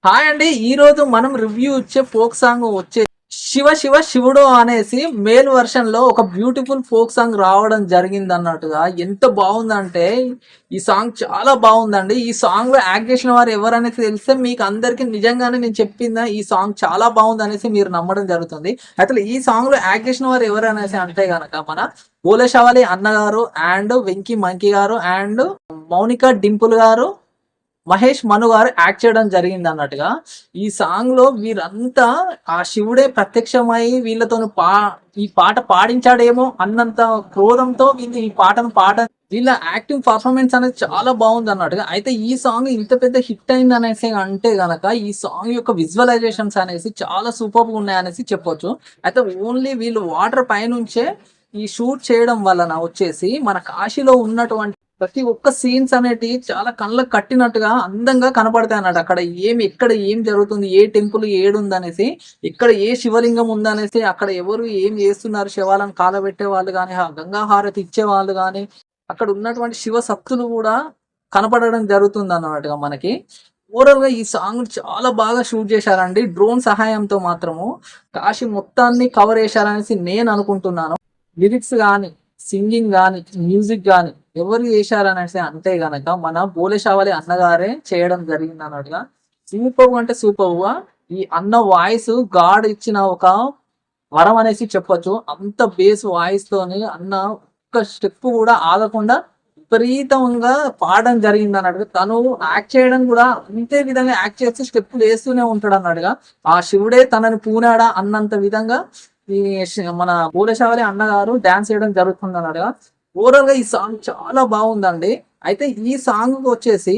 Hi అండి. ఈ రోజు మనం రివ్యూ ఇచ్చే ఫోక్ సాంగ్ వచ్చే శివ శివ శివుడు అనేసి మేల్ వర్షన్ లో ఒక బ్యూటిఫుల్ ఫోక్ సాంగ్ రావడం జరిగింది అన్నట్టుగా. ఎంత బాగుందంటే ఈ సాంగ్ చాలా బాగుందండి. ఈ సాంగ్ లో యాక్ట్ చేసిన వారు ఎవరనేసి తెలిస్తే మీకు అందరికి నిజంగానే నేను చెప్పిందా ఈ సాంగ్ చాలా బాగుంది అనేసి మీరు నమ్మడం జరుగుతుంది. అసలు ఈ సాంగ్ లో యాక్ట్ చేసిన వారు ఎవరు అనేసి అంటే గనక మన బోలశవాలి అన్నగారు అండ్ వెంకీ మంకీ గారు అండ్ మౌనిక డింపుల్ గారు, మహేష్ మను గారు యాక్ట్ చేయడం జరిగింది అన్నట్టుగా. ఈ సాంగ్ లో వీరంతా ఆ శివుడే ప్రత్యక్షమై వీళ్ళతో ఈ పాట పాడించాడేమో అన్నంత క్రోధంతో వీళ్ళు ఈ పాటను వీళ్ళ యాక్టింగ్ పర్ఫార్మెన్స్ అనేది చాలా బాగుంది అన్నట్టుగా. అయితే ఈ సాంగ్ ఇంత పెద్ద హిట్ అయింది అనేసి అంటే గనక ఈ సాంగ్ యొక్క విజువలైజేషన్స్ అనేసి చాలా సూపర్ గా ఉన్నాయి అనేసి చెప్పొచ్చు. అయితే ఓన్లీ వీళ్ళు వాటర్ పైనుంచే ఈ షూట్ చేయడం వలన వచ్చేసి మన కాశీలో ఉన్నటువంటి ప్రతి ఒక్క సీన్స్ అనేటివి చాలా కళ్ళకు కట్టినట్టుగా అందంగా కనపడతాయి అన్నట్టు. అక్కడ ఎక్కడ ఏం జరుగుతుంది, ఏ టెంపుల్ ఏడుంది అనేసి, ఇక్కడ ఏ శివలింగం ఉందనేసి, అక్కడ ఎవరు ఏం చేస్తున్నారు, శవాలను కాలబెట్టే వాళ్ళు కానీ, గంగా హారతి ఇచ్చే వాళ్ళు కానీ, అక్కడ ఉన్నటువంటి శివ శక్తులు కూడా కనపడడం జరుగుతుంది అన్నట్టుగా మనకి. ఓవరాల్ గా ఈ సాంగ్ చాలా బాగా షూట్ చేశారండి. డ్రోన్ సహాయంతో మాత్రము కాశీ మొత్తాన్ని కవర్ చేశారనేసి నేను అనుకుంటున్నాను. లిరిక్స్ కానీ, సింగింగ్ కానీ, మ్యూజిక్ కానీ ఎవరు చేశారనేసి అంటే గనక మన బోలేషావలి అన్నగారే చేయడం జరిగింది అన్నట్టుగా. సూపర్ అంటే సూపర్ గా ఈ అన్న వాయిస్ గాడ్ ఇచ్చిన ఒక వరం అనేసి చెప్పొచ్చు. అంత బేస్ వాయిస్ తోని అన్న ఒక్క స్టెప్ కూడా ఆగకుండా విపరీతంగా పాడడం జరిగింది అన్నట్టుగా. తను యాక్ట్ చేయడం కూడా అంతే విధంగా యాక్ట్ చేస్తూ స్టెప్పులు వేస్తూనే ఉంటాడు అన్నట్టుగా. ఆ శివుడే తనని పూనాడా అన్నంత విధంగా ఈ మన బోలేశావలి అన్నగారు డాన్స్ చేయడం జరుగుతుంది అన్నట్టుగా. ఓవరాల్ గా ఈ సాంగ్ చాలా బాగుందండి. అయితే ఈ సాంగ్ వచ్చేసి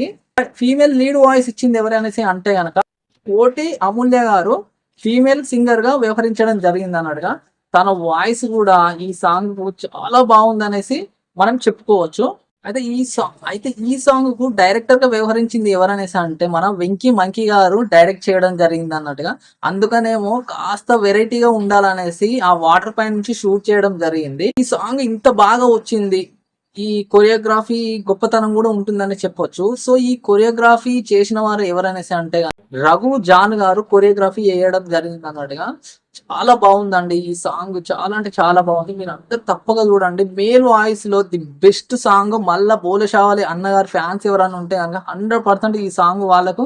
ఫీమేల్ లీడ్ వాయిస్ ఇచ్చింది ఎవరనేసి అంటే గనక కోటి అమూల్య గారు ఫీమేల్ సింగర్ గా వ్యవహరించడం జరిగింది అన్నట్టుగా. తన వాయిస్ కూడా ఈ సాంగ్ చాలా బాగుంది అనేసి మనం చెప్పుకోవచ్చు. అయితే ఈ సాంగ్ కు డైరెక్టర్ గా వ్యవహరించింది ఎవరనేసి అంటే మన వెంకీ మంకీ గారు డైరెక్ట్ చేయడం జరిగింది అన్నట్టుగా. అందుకనేమో కాస్త వెరైటీగా ఉండాలనేసి ఆ వాటర్ పై నుంచి షూట్ చేయడం జరిగింది. ఈ సాంగ్ ఇంత బాగా వచ్చింది, ఈ కొరియోగ్రఫీ గొప్పతనం కూడా ఉంటుందని చెప్పొచ్చు. సో ఈ కొరియోగ్రఫీ చేసిన వారు ఎవరనేసి అంటే రఘు జాన్ గారు కొరియోగ్రఫీ చేయడం జరిగింది అన్నట్టుగా. చాలా బాగుందండి ఈ సాంగ్, చాలా అంటే చాలా బాగుంది. మీరు అందరు తప్పక చూడండి. మేల్ వాయిస్ లో ది బెస్ట్ సాంగ్. మళ్ళా బోలేశావలి అన్నగారి ఫ్యాన్స్ ఎవరైనా ఉంటే కనుక 100% ఈ సాంగ్ వాళ్ళకు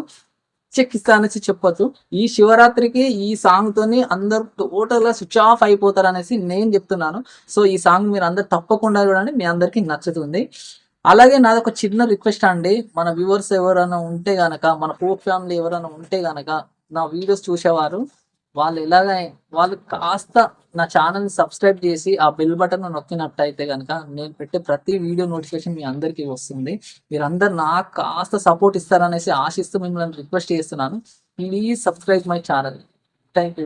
చెక్కిస్తానని చెప్పొచ్చు. ఈ శివరాత్రికి ఈ సాంగ్ తోని అందరు టోటల్ గా స్విచ్ ఆఫ్ అయిపోతారు అనేసి నేను చెప్తున్నాను. సో ఈ సాంగ్ మీరు అందరు తప్పకుండా చూడండి, మీ అందరికి నచ్చుతుంది. అలాగే నాది ఒక చిన్న రిక్వెస్ట్ అండి, మన వ్యూవర్స్ ఎవరైనా ఉంటే గనక, మన ఫోక్ ఫ్యామిలీ ఎవరైనా ఉంటే గనక, నా వీడియోస్ చూసేవారు వాళ్ళు కాస్త నా ఛానల్ని సబ్స్క్రైబ్ చేసి ఆ బెల్ బటన్ నొక్కినట్టయితే కనుక నేను పెట్టే ప్రతి వీడియో నోటిఫికేషన్ మీ అందరికీ వస్తుంది. మీరందరు నాకు కాస్త సపోర్ట్ ఇస్తారనేసి ఆశిస్తూ మిమ్మల్ని రిక్వెస్ట్ చేస్తున్నాను. Please subscribe my channel. Thank you.